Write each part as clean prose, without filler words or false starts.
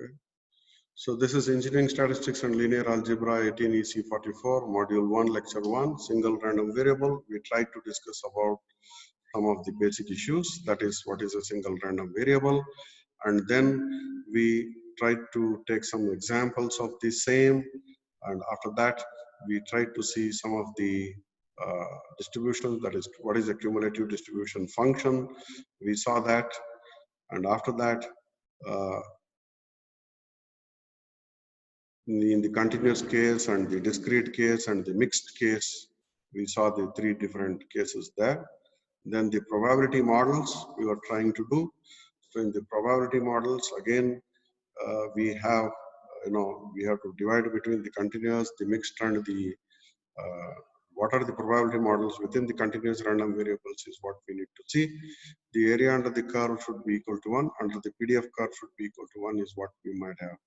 Okay. So this is Engineering Statistics and Linear Algebra 18 EC 44, Module 1, Lecture 1, Single Random Variable. We tried to discuss about some of the basic issues, that is what is a single random variable, and then we tried to take some examples of the same, and after that we tried to see some of the distributions, that is what is a cumulative distribution function. We saw that, and after that uh, in the continuous case and the discrete case and the mixed case, we saw the three different cases there. Then the probability models we were trying to do. So in the probability models, again, we have, we have to divide between the continuous, the mixed, and the what are the probability models within the continuous random variables is what we need to see. The area under the curve should be equal to 1, under the PDF curve should be equal to 1 is what we might have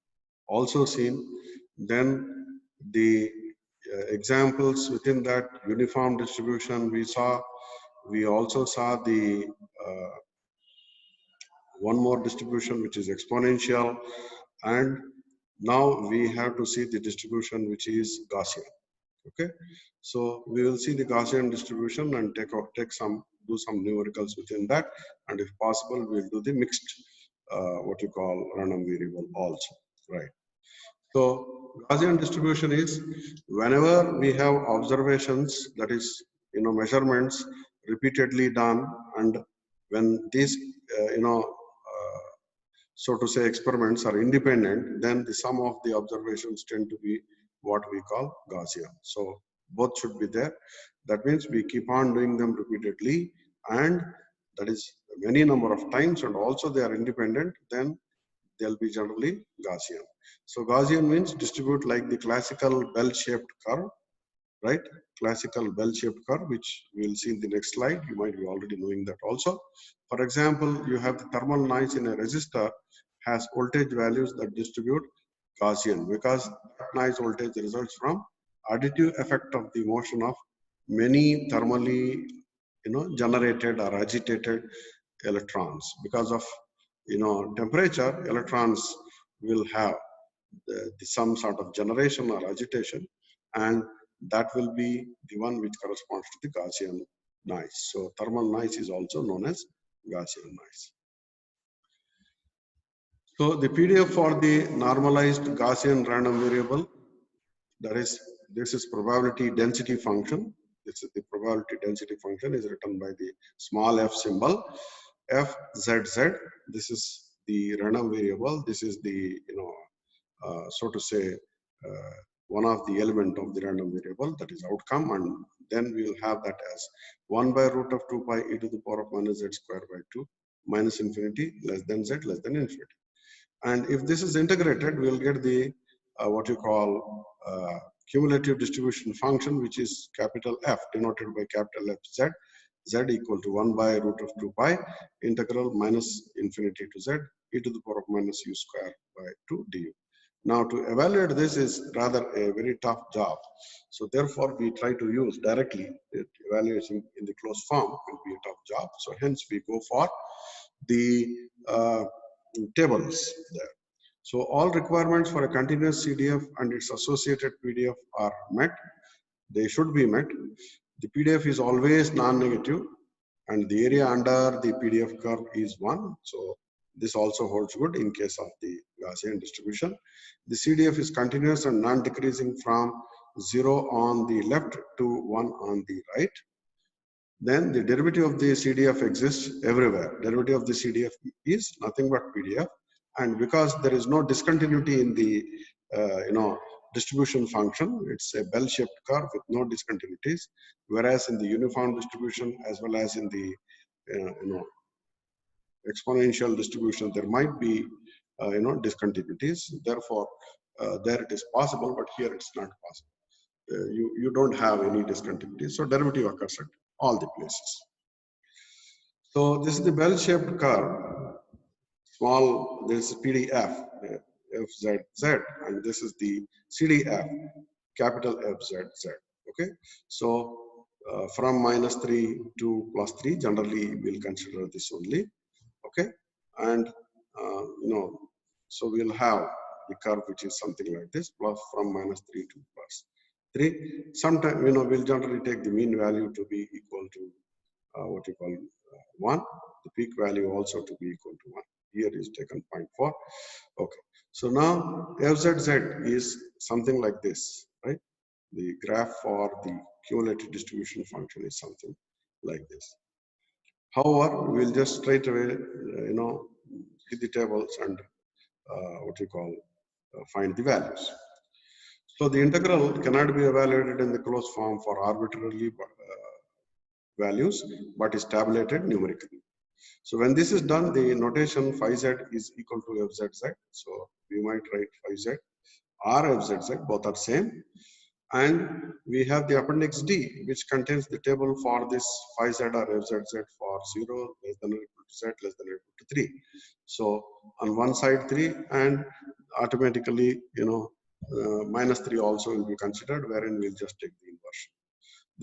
also seen. Then the examples within that uniform distribution we saw. We also saw the one more distribution which is exponential, and now we have to see the distribution which is Gaussian. Okay, so we will see the Gaussian distribution and do some numericals within that, and if possible we'll do the mixed what you call random variable also, right? So Gaussian distribution is whenever we have observations, that is measurements repeatedly done, and when these so to say experiments are independent, then the sum of the observations tend to be what we call Gaussian. So both should be there. That means we keep on doing them repeatedly, and that is many number of times, and also they are independent, then they'll be generally Gaussian. So Gaussian means distribute like the classical bell-shaped curve, right? Classical bell-shaped curve, which we will see in the next slide. You might be already knowing that also. For example, you have the thermal noise in a resistor has voltage values that distribute Gaussian, because that noise voltage results from additive effect of the motion of many thermally generated or agitated electrons. Because of temperature, electrons will have some sort of generation or agitation, and that will be the one which corresponds to the Gaussian noise. So thermal noise is also known as Gaussian noise. So the PDF for the normalized Gaussian random variable, that is, this is probability density function. This is the probability density function is written by the small f symbol, FZZ. This is the random variable. This is the, so to say, one of the element of the random variable, that is outcome, and then we will have that as 1 by root of 2 pi e to the power of minus z square by 2 minus infinity less than z less than infinity. And if this is integrated, we will get the what you call cumulative distribution function, which is capital F denoted by capital F z, z equal to 1 by root of 2 pi integral minus infinity to z e to the power of minus u square by 2 du. Now to evaluate this is rather a very tough job. So therefore we try to use directly evaluation in the closed form will be a tough job. So hence we go for the tables there. So all requirements for a continuous CDF and its associated PDF are met. They should be met. The PDF is always non-negative, and the area under the PDF curve is 1. So this also holds good in case of the Gaussian distribution. The CDF is continuous and non-decreasing from 0 on the left to 1 on the right. Then the derivative of the CDF exists everywhere. Derivative of the CDF is nothing but PDF. And because there is no discontinuity in the distribution function, it's a bell-shaped curve with no discontinuities. Whereas in the uniform distribution as well as in the exponential distribution, there might be discontinuities. Therefore, there it is possible, but here it's not possible. You don't have any discontinuities, so derivative occurs at all the places. So this is the bell-shaped curve. Small, this is PDF, FZZ, and this is the CDF, capital FZZ. Okay, so from -3 to +3, generally we'll consider this only. Okay, and So we'll have the curve which is something like this, plus from -3 to +3. Sometime, we'll generally take the mean value to be equal to what you call 1, the peak value also to be equal to 1. Here is taken 0.4. Okay. So now FZZ is something like this, right? The graph for the cumulative distribution function is something like this. However, we'll just straight away, see the tables and what you call find the values. So the integral cannot be evaluated in the closed form for arbitrarily values, but is tabulated numerically. So when this is done, the notation phi z is equal to fzz. So we might write phi z or fzz, both are same. And we have the appendix D, which contains the table for this phi z or fzz for 0, less than or equal to z, less than or equal to 3. So on one side 3, and automatically, -3 also will be considered, wherein we'll just take the inversion.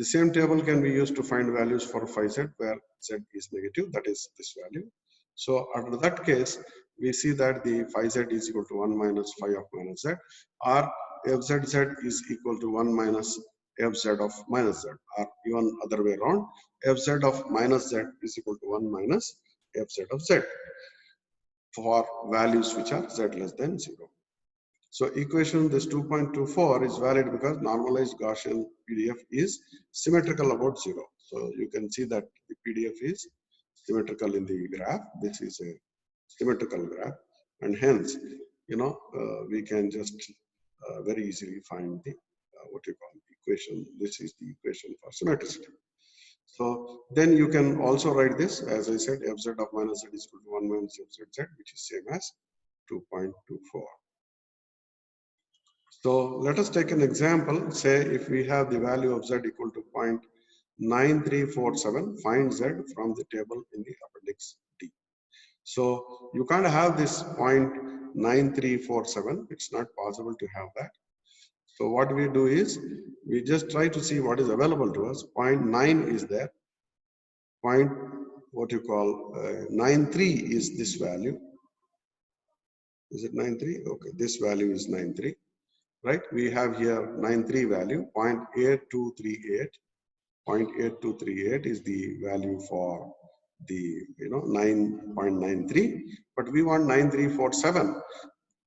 The same table can be used to find values for phi z, where z is negative, that is this value. So under that case, we see that the phi z is equal to 1 minus phi of minus z, or fzz is equal to 1 minus fz of minus z, or even other way around, fz of minus z is equal to 1 minus fz of z for values which are z less than 0. So equation this 2.24 is valid because normalized Gaussian PDF is symmetrical about 0. So you can see that the PDF is symmetrical in the graph. This is a symmetrical graph, and hence, we can just very easily find the what you call the equation. This is the equation for symmetricity. So then you can also write this, as I said, fz of minus z is equal to 1 minus fzz, which is same as 2.24. So let us take an example. Say if we have the value of z equal to 0.9347, find z from the table in the appendix D. So you can't have this 0.9347. It's not possible to have that. So what we do is we just try to see what is available to us. 0.9 is there. What you call 93 is this value. Is it 93? Okay, this value is 93. Right, we have here 93 value, 0.8238. 0.8238 is the value for the 9.93, but we want 9347.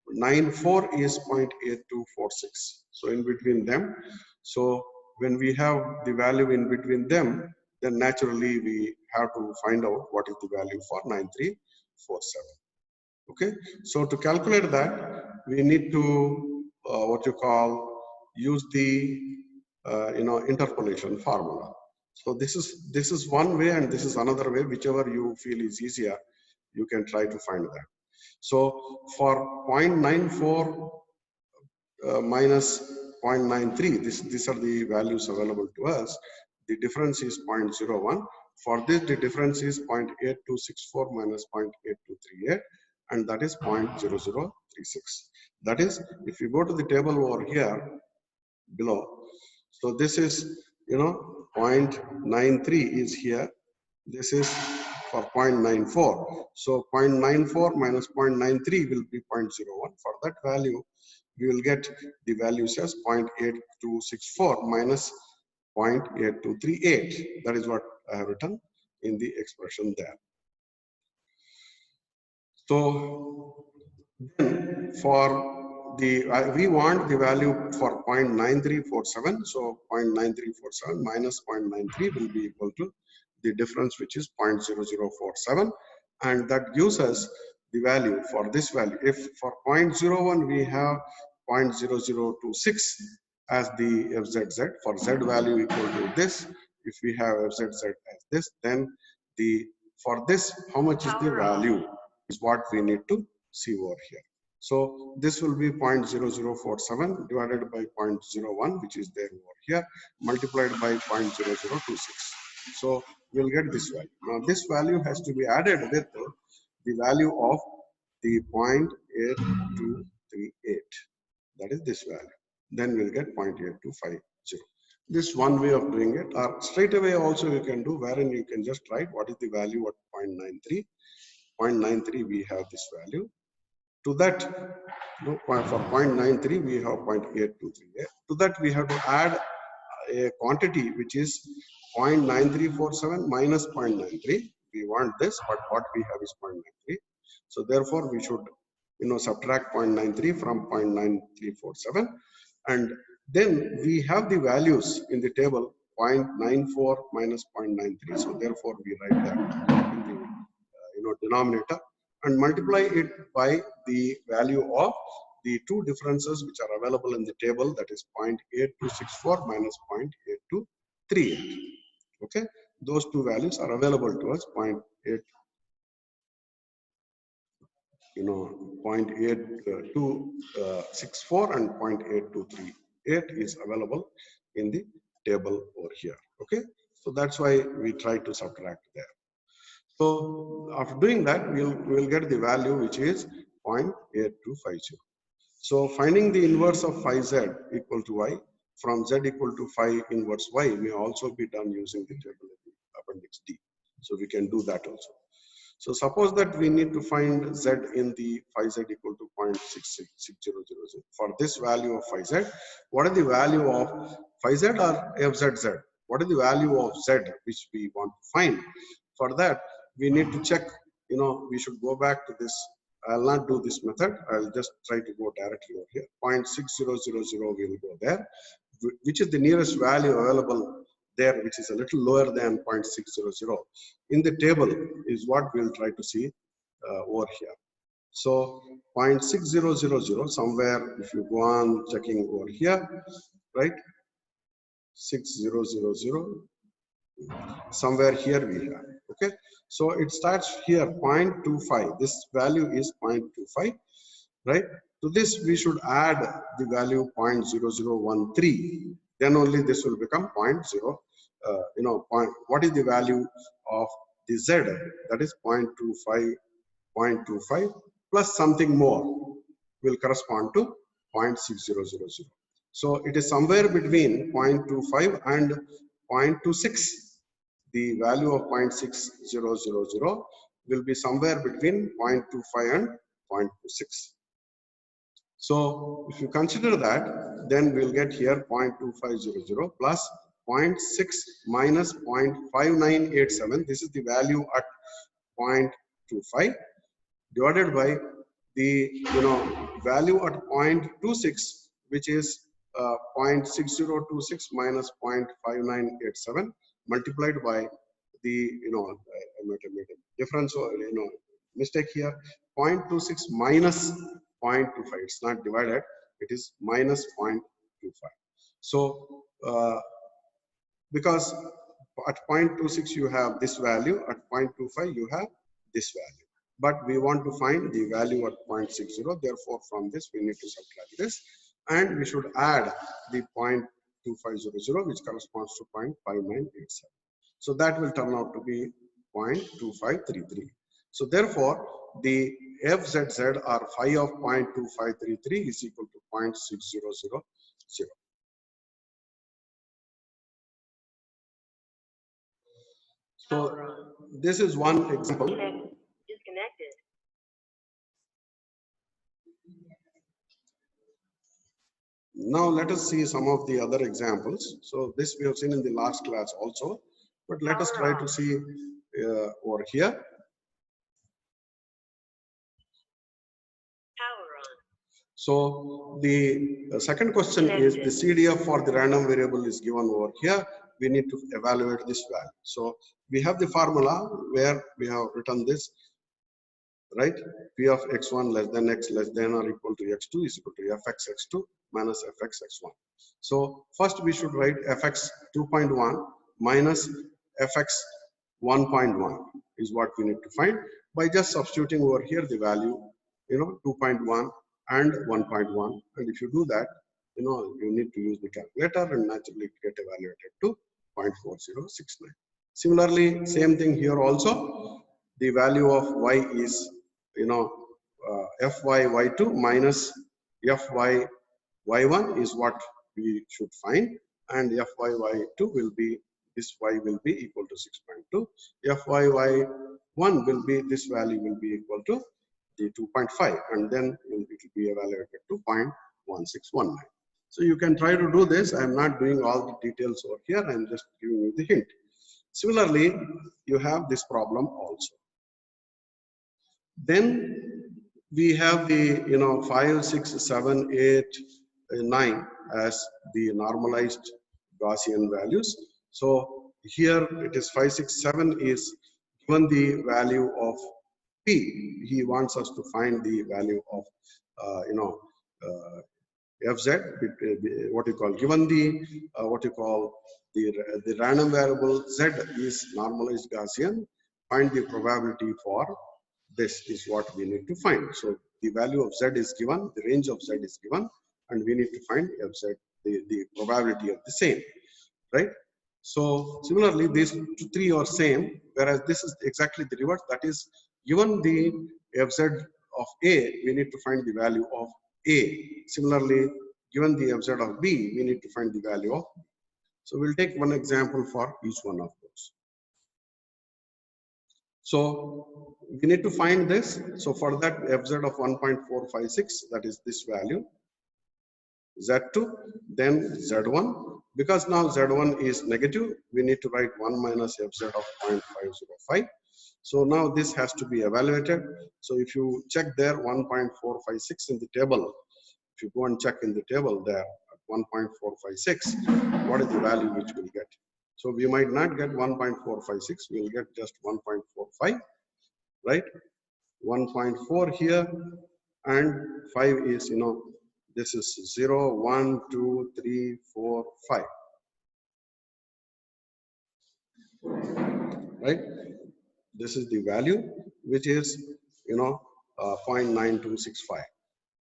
94 is 0.8246. So in between them, so when we have the value in between them, then naturally we have to find out what is the value for 9347. Okay, so to calculate that, we need to what you call use the interpolation formula. So this is one way, and this is another way. Whichever you feel is easier, you can try to find that. So for 0.94 minus 0.93, these are the values available to us. The difference is 0.01. For this, the difference is 0.8264 minus 0.8238. And that is 0.0036. That is, if you go to the table over here below, so this is 0.93 is here. This is for 0.94. So 0.94 minus 0.93 will be 0.01. For that value, we will get the values as 0.8264 minus 0.8238. That is what I have written in the expression there. So then for the we want the value for 0.9347. So 0.9347 minus 0.93 will be equal to the difference, which is 0.0047, and that gives us the value for this value. If for 0.01 we have 0.0026 as the fzz, for z value equal to this, if we have fzz as this, then for this, how much is the value is what we need to see over here. So this will be 0.0047 divided by 0.01, which is there over here, multiplied by 0.0026. So we'll get this value. Now this value has to be added with the value of the 0.8238. That is this value. Then we'll get 0.8250. This one way of doing it. Or straight away also you can do, wherein you can just write what is the value at 0.93. 0.93 we have this value. To that, for 0.93, we have 0.823. To that, we have to add a quantity which is 0.9347 minus 0.93. We want this, but what we have is 0.93. So therefore, we should subtract 0.93 from 0.9347, and then we have the values in the table 0.94 minus 0.93. So therefore, we write that in the denominator and multiply it by the value of the two differences which are available in the table, that is 0.8264 minus 0.8238. Okay, those two values are available to us, 0.8264 and 0.8238 is available in the table over here. Okay, so that's why we try to subtract there. So after doing that, we'll get the value which is 0.8250. So finding the inverse of phi z equal to y from z equal to phi inverse y may also be done using the table in the appendix D. So we can do that also. So suppose that we need to find z in the phi z equal to 0.666000. For this value of phi z, what is the value of phi z or fzz? What is the value of z which we want to find? For that, we need to check, we should go back to this. I'll not do this method. I'll just try to go directly over here. 0.6000 will go there, which is the nearest value available there, which is a little lower than 0.600 in the table, is what we'll try to see over here. So 0.6000 somewhere, if you go on checking over here, right, 6000, somewhere here we have. Okay, so it starts here 0.25. This value is 0.25, right? To this we should add the value 0.0013. Then only this will become 0.0. What is the value of the z? That is 0.25 plus something more will correspond to 0.6000. So it is somewhere between 0.25 and 0.26. The value of 0.6000 will be somewhere between 0.25 and 0.26. So if you consider that, then we'll get here 0.2500 plus 0.6 minus 0.5987. This is the value at 0.25 divided by the value at 0.26, which is 0.6026 minus 0.5987 multiplied by the difference, mistake here, 0.26 minus 0.25. It's not divided, it is minus 0.25. So because at 0.26 you have this value, at 0.25 you have this value, but we want to find the value at 0.60. Therefore from this we need to subtract this, and we should add the 0.2500, which corresponds to 0.5987. So that will turn out to be 0.2533. So therefore the FZZ or phi of 0.2533 is equal to 0.6000. So this is one example. Disconnected. Now let us see some of the other examples. So this we have seen in the last class also, but let us try to see over here. Power on. So the second question is the CDF for the random variable is given over here. We need to evaluate this value. So we have the formula where we have written this, right? P of x1 less than x less than or equal to x2 is equal to fx x2 minus fx x1. So first we should write fx 2.1 minus fx 1.1 is what we need to find by just substituting over here the value 2.1 and 1.1, and if you do that, you need to use the calculator and naturally get evaluated to 0.4069. Similarly, same thing here also. The value of y is fy y2 minus fy y1 is what we should find, and fy y2 will be, this y will be equal to 6.2. fy y1 will be, this value will be equal to the 2.5, and then it will be evaluated to 0.1619. So you can try to do this. I'm not doing all the details over here. I'm just giving you the hint. Similarly, you have this problem also. Then we have the 5, 6, 7, 8, 9 as the normalized Gaussian values. So here it is 5, 6, 7 is given the value of P. He wants us to find the value of FZ, what you call, given the what you call the random variable Z is normalized Gaussian, find the probability for this is what we need to find. So the value of Z is given, the range of Z is given, and we need to find FZ, the probability of the same, right? So similarly, these three are same, whereas this is exactly the reverse. That is, given the FZ of A, we need to find the value of A. Similarly, given the FZ of B, we need to find the value of B. So we'll take one example for each one of those. So we need to find this. So for that, FZ of 1.456, that is this value. Z2, then Z1. Because now Z1 is negative, we need to write 1 minus FZ of 0.505. So now this has to be evaluated. So if you check there 1.456 in the table, if you go and check in the table there at 1.456, what is the value which we'll get? So we might not get 1.456, we'll get just 1.45, right? 1.4 here, and 5 is, this is 0, 1, 2, 3, 4, 5. Right? This is the value, which is, 0.9265.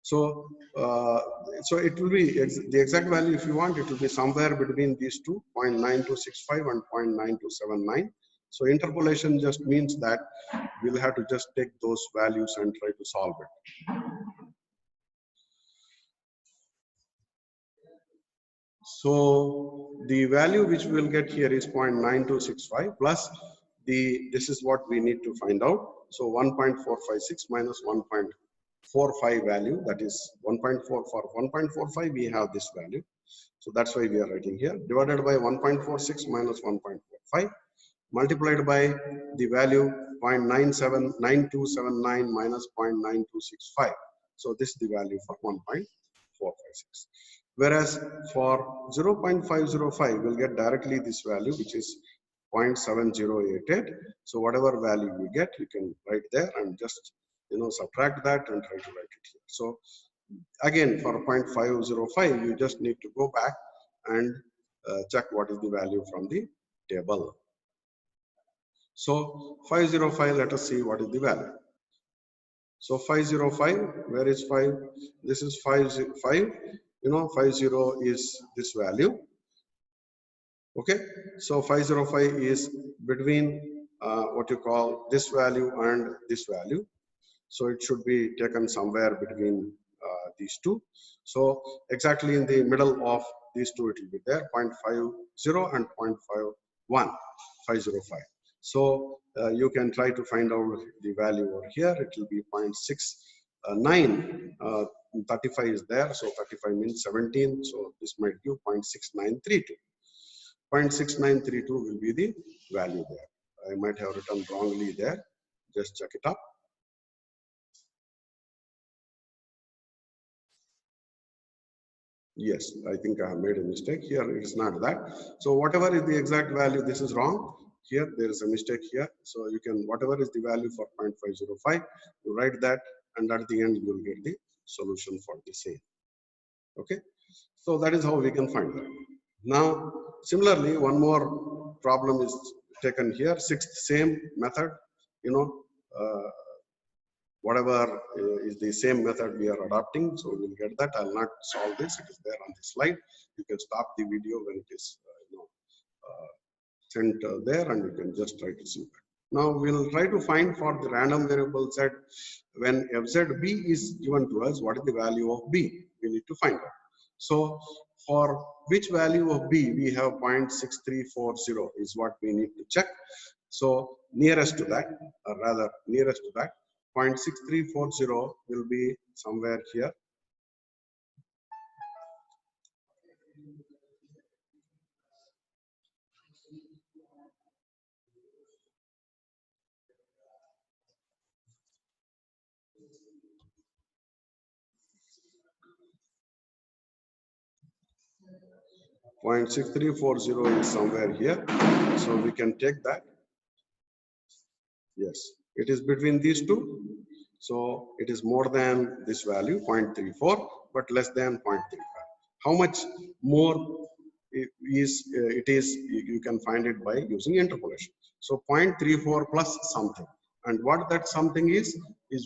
So, so it will be the exact value. If you want, it will be somewhere between these two, 0.9265 and 0.9279. So interpolation just means that we'll have to just take those values and try to solve it. So the value which we'll get here is 0.9265 plus this is what we need to find out. So 1.456 minus 1.45 value, that is 1.4 for 1.45 we have this value. So that's why we are writing here, divided by 1.46 minus 1.45 multiplied by the value 0.9279 minus 0.9265. So this is the value for 1.456. Whereas for 0.505, we'll get directly this value, which is 0.7088. So whatever value we get, you can write there and just subtract that and try to write it here. So again, for 0.505, you just need to go back and check what is the value from the table. So 505, let us see what is the value. So 505, where is 5? This is 50. 50 is this value. Okay, so 505 is between what you call this value and this value. So it should be taken somewhere between these two. So exactly in the middle of these two, it will be there, 0.50 and 0.51, 505. So you can try to find out the value over here. It will be 0.69. 35 is there, so 35 means 17. So this might give 0.6932. 0.6932 will be the value there. I might have written wrongly there. Just check it up. Yes, I think I have made a mistake here. It is not that. So whatever is the exact value, this is wrong. Here there is a mistake here. So you can, whatever is the value for 0.505, you write that, and at the end you will get the solution for the same. Okay, so that is how we can find that. Now similarly, one more problem is taken here. Same method, whatever is the same method we are adopting. So we'll get that. I'll not solve this. It is there on the slide. You can stop the video when it is sent there, and you can just try to see that. Now we'll try to find for the random variable Z, when FZB is given to us, what is the value of B? We need to find out. So for which value of B we have 0.6340 is what we need to check. So nearest to that, or rather nearest to that, 0.6340 will be somewhere here. Point 6340 is somewhere here, so we can take that. Yes, it is between these two, so it is more than this value 0.34 but less than 0.35. How much more it is, you can find it by using interpolation. So 0.34 plus something, and what that something is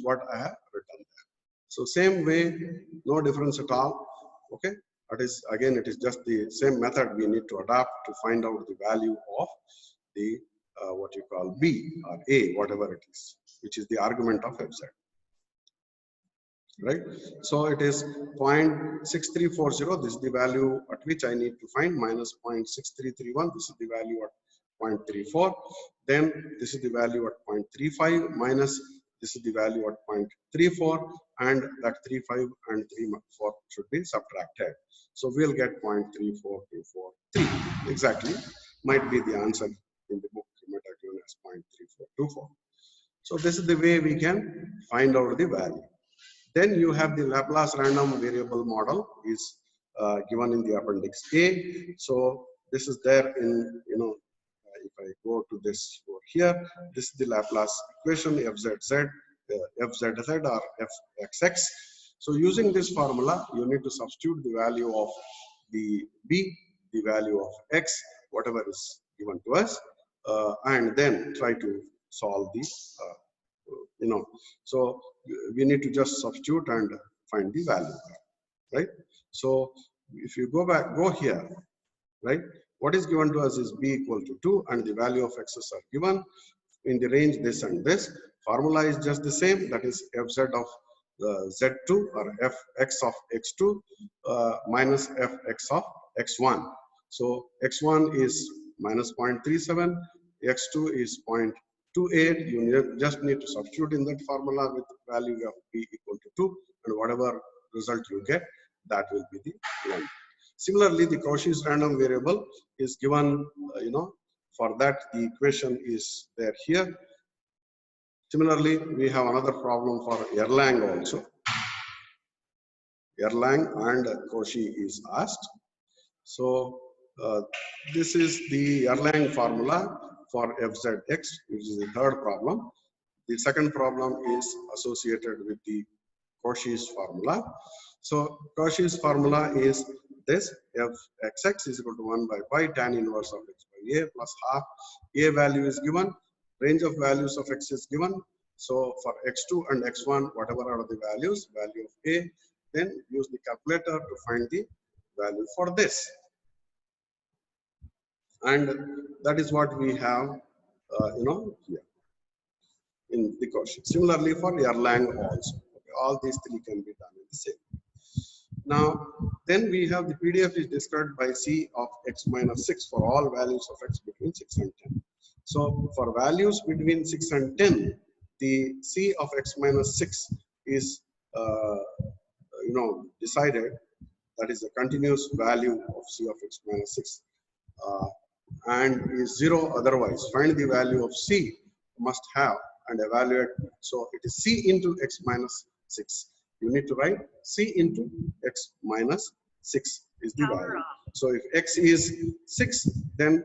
what I have written there. So same way, no difference at all. Okay, that is, again, it is just the same method we need to adapt to find out the value of the what you call B or A, whatever it is, which is the argument of fz, right? So it is 0.6340, this is the value at which I need to find, minus 0.6331, this is the value at 0.34, then this is the value at 0.35, minus this is the value at 0.34, and that 35 and 34 should be subtracted. So we'll get 0.34243 exactly, might be the answer in the book. You might have given as 0.3424. So this is the way we can find out the value. Then you have the Laplace random variable model is given in the appendix A. So this is there in, if I go to this over here, this is the Laplace equation fzz, fzz or fxx. So using this formula, you need to substitute the value of the B, the value of X, whatever is given to us, and then try to solve the, so we need to just substitute and find the value, right? So if you go here, right, what is given to us is B equal to 2 and the value of X's are given in the range this and this. Formula is just the same, that is fz of z2 or fx of x2 minus fx of x1. So x1 is minus 0.37, x2 is 0.28. You just need to substitute in that formula with value of B equal to 2, and whatever result you get, that will be the one. Similarly, the Cauchy's random variable is given, for that the equation is there here. Similarly, we have another problem for Erlang also. Erlang and Cauchy is asked. So this is the Erlang formula for fzx, which is the third problem. The second problem is associated with the Cauchy's formula. So Cauchy's formula is this: fxx is equal to 1 by pi tan inverse of x by a plus half. A value is given, range of values of x is given. So for x2 and x1, whatever are the values, value of a, then use the calculator to find the value for this. And that is what we have, here in the Cauchy. Similarly for Erlang also. Okay, all these three can be done in the same. Now, then we have the PDF is described by C of x minus 6 for all values of x between 6 and 10. So for values between 6 and 10, the C of x minus 6 is, decided, that is the continuous value of C of x minus 6. And is 0 otherwise. Find the value of C must have and evaluate. So it is C into x minus 6. You need to write C into x minus 6 is the value. So if x is 6, then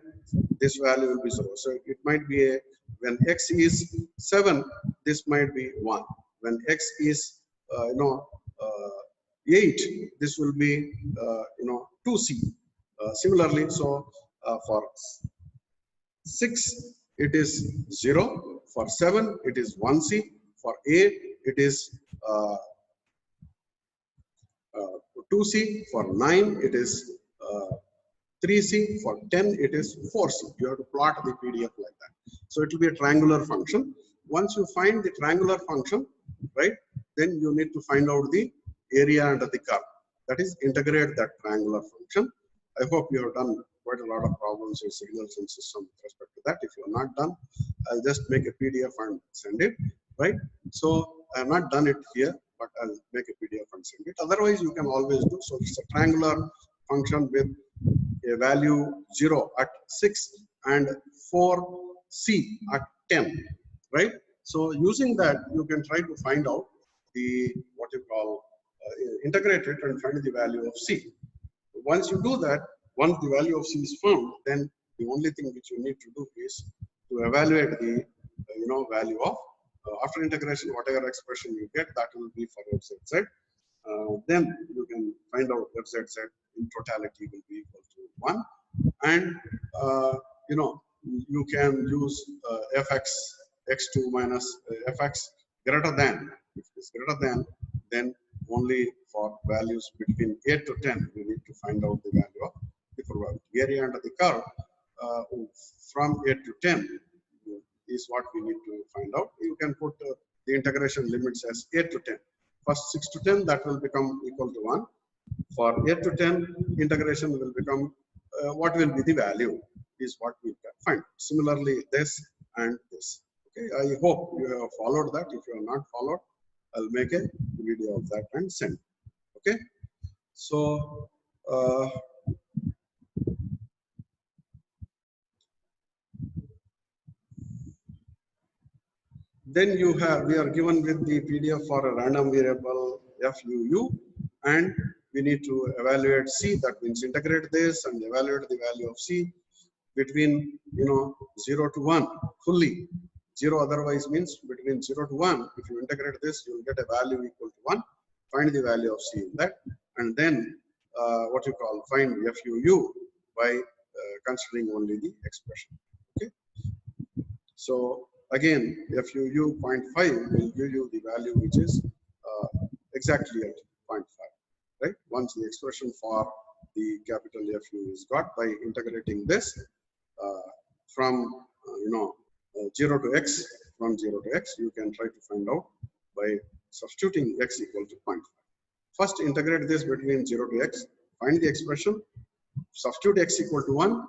this value will be 0. So it might be when x is 7, this might be 1. When x is 8, this will be 2C. Similarly, so for 6 it is 0, for 7 it is 1C, for 8 it is 2C, for 9 it is 3C, for 10 it is 4C. You have to plot the PDF like that. So it will be a triangular function. Once you find the triangular function, right, then you need to find out the area under the curve. That is, integrate that triangular function. I hope you have done quite a lot of problems in signals and system with respect to that. If you are not done, I'll just make a PDF and send it, right? So I have not done it here, but I'll make a PDF and send it. Otherwise, you can always do. So it's a triangular function with a value 0 at 6 and 4c at 10, right? So using that, you can try to find out the what you call integrate it and find the value of c. Once you do that, once the value of c is found, then the only thing which you need to do is to evaluate the value of after integration, whatever expression you get, that will be for fzz. Then you can find out fzz in totality will be equal to 1, and you can use fx x2 minus fx greater than. If it is greater than, then only for values between 8 to 10 we need to find out the value of the probability area under the curve. From 8 to 10 is what we need to find out. You can put the integration limits as 8 to 10. First 6 to 10, that will become equal to 1. For 8 to 10, integration will become what will be the value is what we can find. Similarly, this and this. Okay, I hope you have followed that. If you have not followed, I'll make a video of that and send. Okay, so then we are given with the PDF for a random variable FUU, and we need to evaluate C. That means integrate this and evaluate the value of C between 0 to 1 fully. 0 otherwise means between 0 to 1. If you integrate this, you will get a value equal to 1. Find the value of C in that, and then what you call find FUU by considering only the expression. Okay, so again, FUU 0.5 will give you the value which is exactly at 0.5, right? Once the expression for the capital FU is got by integrating this from 0 to x, from 0 to x, you can try to find out by substituting x equal to 0.5. First, integrate this between 0 to x, find the expression, substitute x equal to 1,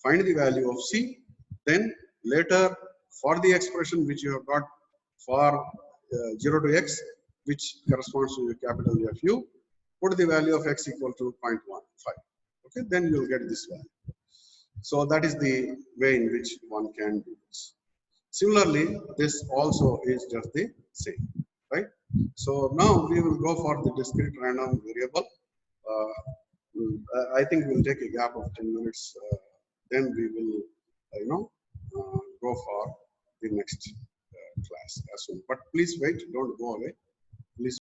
find the value of c, then later for the expression which you have got for 0 to x, which corresponds to the capital FU, put the value of x equal to 0.15. Okay, then you will get this value. So that is the way in which one can do this. Similarly, this also is just the same, right? So now we will go for the discrete random variable. I think we'll take a gap of 10 minutes. Then we will, go for the next class as soon. But please wait, don't go away.